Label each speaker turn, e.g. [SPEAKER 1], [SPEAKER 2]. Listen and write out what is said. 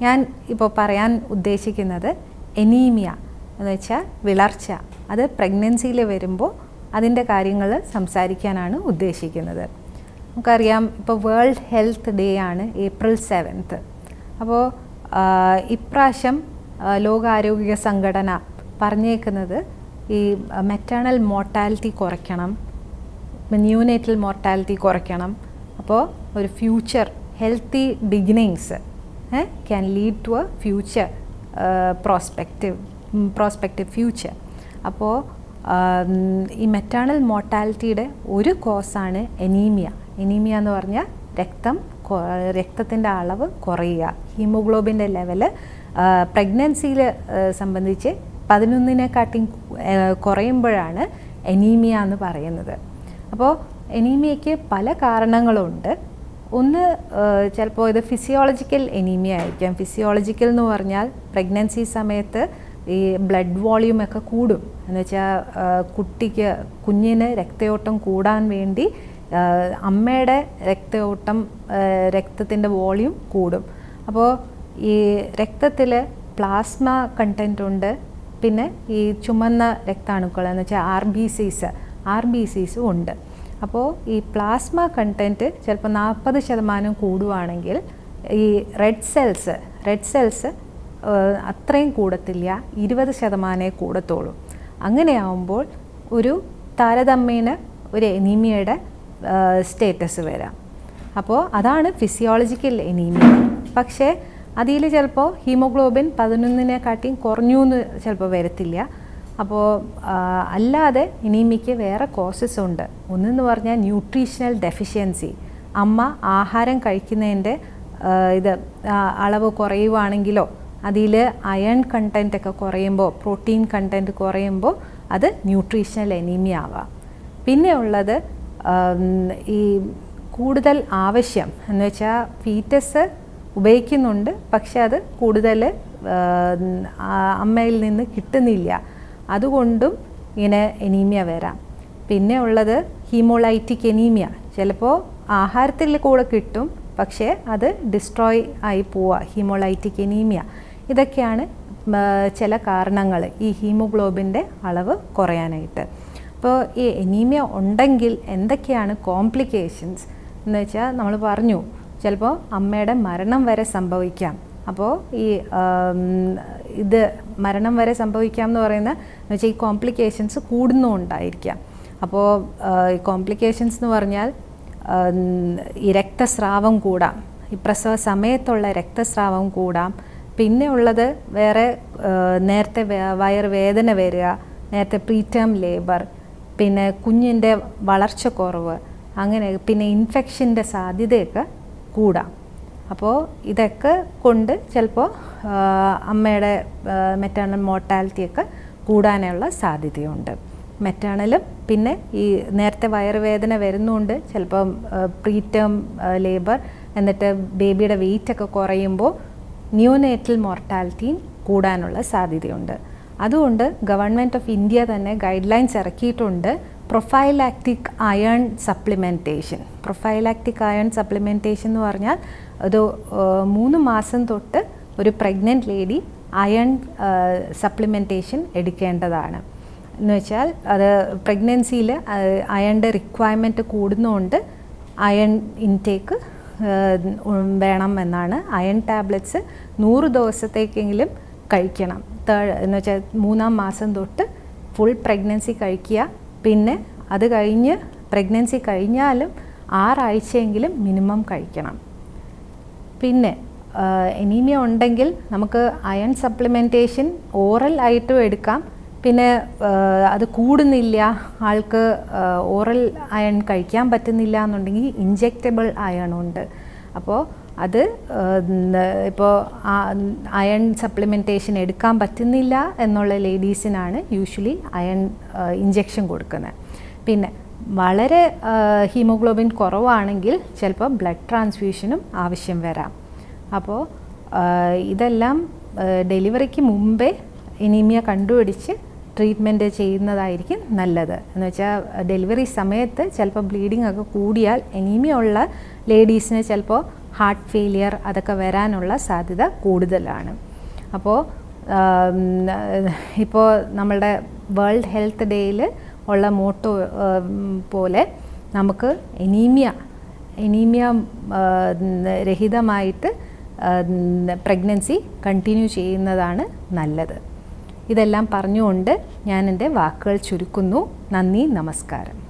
[SPEAKER 1] ഞാൻ ഇപ്പോൾ പറയാൻ ഉദ്ദേശിക്കുന്നത് എനീമിയ എന്ന് വെച്ചാൽ വിളർച്ച. അത് പ്രഗ്നൻസിയിൽ വരുമ്പോൾ അതിൻ്റെ കാര്യങ്ങൾ സംസാരിക്കാനാണ് ഉദ്ദേശിക്കുന്നത്. നമുക്കറിയാം ഇപ്പോൾ വേൾഡ് ഹെൽത്ത് ഡേ ആണ് April 7th. അപ്പോൾ ഇപ്രാവശ്യം ലോകാരോഗ്യ സംഘടന പറഞ്ഞേക്കുന്നത് ഈ മെറ്റേണൽ മോർട്ടാലിറ്റി കുറയ്ക്കണം, ന്യൂനേറ്റൽ മോർട്ടാലിറ്റി കുറയ്ക്കണം. അപ്പോൾ ഒരു future healthy beginnings can lead to a future prospective future. അപ്പോൾ ഈ മെറ്റേണൽ മോർട്ടാലിറ്റിയുടെ ഒരു കോസാണ് എനീമിയ. എനീമിയ എന്ന് പറഞ്ഞാൽ രക്തത്തിൻ്റെ അളവ് കുറയുക, ഹീമോഗ്ലോബിൻ്റെ ലെവല് പ്രഗ്നൻസിയിൽ സംബന്ധിച്ച് 11-നെക്കാട്ടിയും കുറയുമ്പോഴാണ് എനീമിയ എന്ന് പറയുന്നത്. അപ്പോൾ എനീമിയയ്ക്ക് പല കാരണങ്ങളുണ്ട്. ഒന്ന് ചിലപ്പോൾ ഇത് ഫിസിയോളജിക്കൽ എനീമിയ ആയിരിക്കാം. ഫിസിയോളജിക്കൽ എന്ന് പറഞ്ഞാൽ പ്രഗ്നൻസി സമയത്ത് ഈ ബ്ലഡ് വോളിയൂമൊക്കെ കൂടും. എന്ന് വെച്ചാൽ കുഞ്ഞിന് രക്തയോട്ടം കൂടാൻ വേണ്ടി അമ്മയുടെ രക്തത്തിൻ്റെ വോളിയൂം കൂടും. അപ്പോൾ ഈ രക്തത്തിൽ പ്ലാസ്മ കണ്ടൻറ്റ് ഉണ്ട്, പിന്നെ ഈ ചുമന്ന രക്താണുക്കൾ എന്ന് വെച്ചാൽ RBCs ഉണ്ട്. അപ്പോൾ ഈ പ്ലാസ്മ കണ്ടൻറ്റ് ചിലപ്പോൾ 40% കൂടുവാണെങ്കിൽ ഈ റെഡ് സെൽസ് അത്രയും കൂടത്തില്ല, 20% കൂടത്തുള്ളൂ. അങ്ങനെയാവുമ്പോൾ ഒരു താരതമ്യേന ഒരു എനീമിയയുടെ സ്റ്റേറ്റസ് വരാം. അപ്പോൾ അതാണ് ഫിസിയോളജിക്കൽ എനീമിയ. പക്ഷേ അതിൽ ചിലപ്പോൾ ഹീമോഗ്ലോബിൻ 11-നെക്കാട്ടിയും കുറഞ്ഞു എന്ന് ചിലപ്പോൾ വരത്തില്ല. അപ്പോൾ അല്ലാതെ എനീമിയയ്ക്ക് വേറെ കോസസ് ഉണ്ട്. ഒന്നെന്ന് പറഞ്ഞാൽ ന്യൂട്രീഷണൽ ഡെഫിഷ്യൻസി. അമ്മ ആഹാരം കഴിക്കുന്നതിൻ്റെ അളവ് കുറയുവാണെങ്കിലോ അതിൽ അയൺ കണ്ടൻറ്റ് ഒക്കെ കുറയുമ്പോൾ, പ്രോട്ടീൻ കണ്ടൻറ്റ് കുറയുമ്പോൾ അത് ന്യൂട്രീഷണൽ എനീമിയ ആവാം. പിന്നെ ഉള്ളത് ഈ കൂടുതൽ ആവശ്യം എന്ന് വെച്ചാൽ ഫീറ്റസ് ഉപയോഗിക്കുന്നുണ്ട്, പക്ഷെ അത് കൂടുതൽ അമ്മയിൽ നിന്ന് കിട്ടുന്നില്ല, അതുകൊണ്ടും ഇങ്ങനെ എനീമിയ വരാം. പിന്നെ ഉള്ളത് ഹീമോലൈറ്റിക് എനീമിയ. ചിലപ്പോൾ ആഹാരത്തിൽ കൂടെ കിട്ടും, പക്ഷേ അത് ഡിസ്ട്രോയ് ആയി പോവുക, ഹീമോലൈറ്റിക് എനീമിയ. ഇതൊക്കെയാണ് ചില കാരണങ്ങൾ ഈ ഹീമോഗ്ലോബിൻ്റെ അളവ് കുറയാനായിട്ട്. അപ്പോൾ ഈ എനീമിയ ഉണ്ടെങ്കിൽ എന്തൊക്കെയാണ് കോംപ്ലിക്കേഷൻസ് എന്ന് വെച്ചാൽ നമ്മൾ പറഞ്ഞു, ചിലപ്പോൾ അമ്മയുടെ മരണം വരെ സംഭവിക്കാം. അപ്പോൾ ഈ മരണം വരെ സംഭവിക്കാം എന്ന് പറയുന്നത് എന്ന് വെച്ചാൽ ഈ കോംപ്ലിക്കേഷൻസ് കൂടുന്നുണ്ടായിരിക്കാം. അപ്പോൾ ഈ കോംപ്ലിക്കേഷൻസ് എന്ന് പറഞ്ഞാൽ ഈ രക്തസ്രാവം കൂടാം, ഈ പ്രസവ സമയത്തുള്ള രക്തസ്രാവം കൂടാം. പിന്നെ ഉള്ളത് വേറെ നേരത്തെ വയറുവേദന വരിക, നേരത്തെ പ്രീടേം ലേബർ, പിന്നെ കുഞ്ഞിൻ്റെ വളർച്ച കുറവ്, അങ്ങനെ പിന്നെ ഇൻഫെക്ഷൻ്റെ സാധ്യതയൊക്കെ കൂടാം. അപ്പോൾ ഇതൊക്കെ കൊണ്ട് ചിലപ്പോൾ അമ്മയുടെ മെറ്റേണൽ മോർട്ടാലിറ്റിയൊക്കെ കൂടാനുള്ള സാധ്യതയുണ്ട്. മെറ്റേണലും പിന്നെ ഈ നേരത്തെ വയറുവേദന വരുന്നുണ്ട്, ചിലപ്പം പ്രീടേം ലേബർ, എന്നിട്ട് ബേബിയുടെ വെയിറ്റൊക്കെ കുറയുമ്പോൾ ന്യൂനേറ്റൽ മോർട്ടാലിറ്റിയും കൂടാനുള്ള സാധ്യതയുണ്ട്. അതുകൊണ്ട് ഗവൺമെൻറ് ഓഫ് ഇന്ത്യ തന്നെ ഗൈഡ് ലൈൻസ് ഇറക്കിയിട്ടുണ്ട്. Prophylactic iron supplementation. Prophylactic iron supplementation എന്ന് പറഞ്ഞാൽ ഒരു 3 മാസം തൊട്ട് ഒരു പ്രഗ്നൻറ്റ് ലേഡി അയൺ സപ്ലിമെൻറ്റേഷൻ എടുക്കേണ്ടതാണ്. എന്ന് വെച്ചാൽ അത് പ്രഗ്നൻസിയിൽ അയണിൻ്റെ റിക്വയർമെൻറ്റ് കൂടുന്നതുകൊണ്ട് അയൺ ഇൻടേക്ക് വേണം എന്നാണ്. അയൺ ടാബ്ലറ്റ്സ് 100 ദിവസത്തേക്കെങ്കിലും കഴിക്കണം. എന്ന് വെച്ചാൽ 3-ാം മാസം തൊട്ട് ഫുൾ പ്രഗ്നൻസി കഴിക്കുക. പിന്നെ അത് കഴിഞ്ഞ് പ്രഗ്നൻസി കഴിഞ്ഞാലും 6 ആഴ്ചയെങ്കിലും മിനിമം കഴിക്കണം. പിന്നെ എനീമിയ ഉണ്ടെങ്കിൽ നമുക്ക് അയൺ സപ്ലിമെൻറ്റേഷൻ ഓറൽ ആയിട്ടും എടുക്കാം. പിന്നെ അത് കൂടുന്നില്ല, ആൾക്ക് ഓറൽ അയൺ കഴിക്കാൻ പറ്റുന്നില്ല എന്നുണ്ടെങ്കിൽ ഇൻജെക്റ്റബിൾ അയൺ ഉണ്ട്. അപ്പോൾ അത് ഇപ്പോൾ അയൺ സപ്ലിമെൻറ്റേഷൻ എടുക്കാൻ പറ്റുന്നില്ല എന്നുള്ള ലേഡീസിനാണ് യൂഷ്വലി അയൺ ഇഞ്ചെക്ഷൻ കൊടുക്കുന്നത്. പിന്നെ വളരെ ഹീമോഗ്ലോബിൻ കുറവാണെങ്കിൽ ചിലപ്പോൾ ബ്ലഡ് ട്രാൻസ്ഫ്യൂഷനും ആവശ്യം വരാം. അപ്പോൾ ഇതെല്ലാം ഡെലിവറിക്ക് മുമ്പേ എനീമിയ കണ്ടുപിടിച്ച് ട്രീറ്റ്മെൻറ്റ് ചെയ്യുന്നതായിരിക്കും നല്ലത്. എന്ന് വെച്ചാൽ ഡെലിവറി സമയത്ത് ചിലപ്പോൾ ബ്ലീഡിംഗ് ഒക്കെ കൂടിയാൽ എനീമിയ ഉള്ള ലേഡീസിന് ചിലപ്പോൾ ഹാർട്ട് ഫെയിലിയർ അതൊക്കെ വരാനുള്ള സാധ്യത കൂടുതലാണ്. അപ്പോൾ ഇപ്പോൾ നമ്മളുടെ വേൾഡ് ഹെൽത്ത് ഡേയിൽ ഉള്ള മോട്ടോ പോലെ നമുക്ക് എനീമിയ രഹിതമായിട്ട് പ്രഗ്നൻസി കണ്ടിന്യൂ ചെയ്യുന്നതാണ് നല്ലത്. ഇതെല്ലാം പറഞ്ഞുകൊണ്ട് ഞാൻ എൻ്റെ വാക്കുകൾ ചുരുക്കുന്നു. നന്ദി, നമസ്കാരം.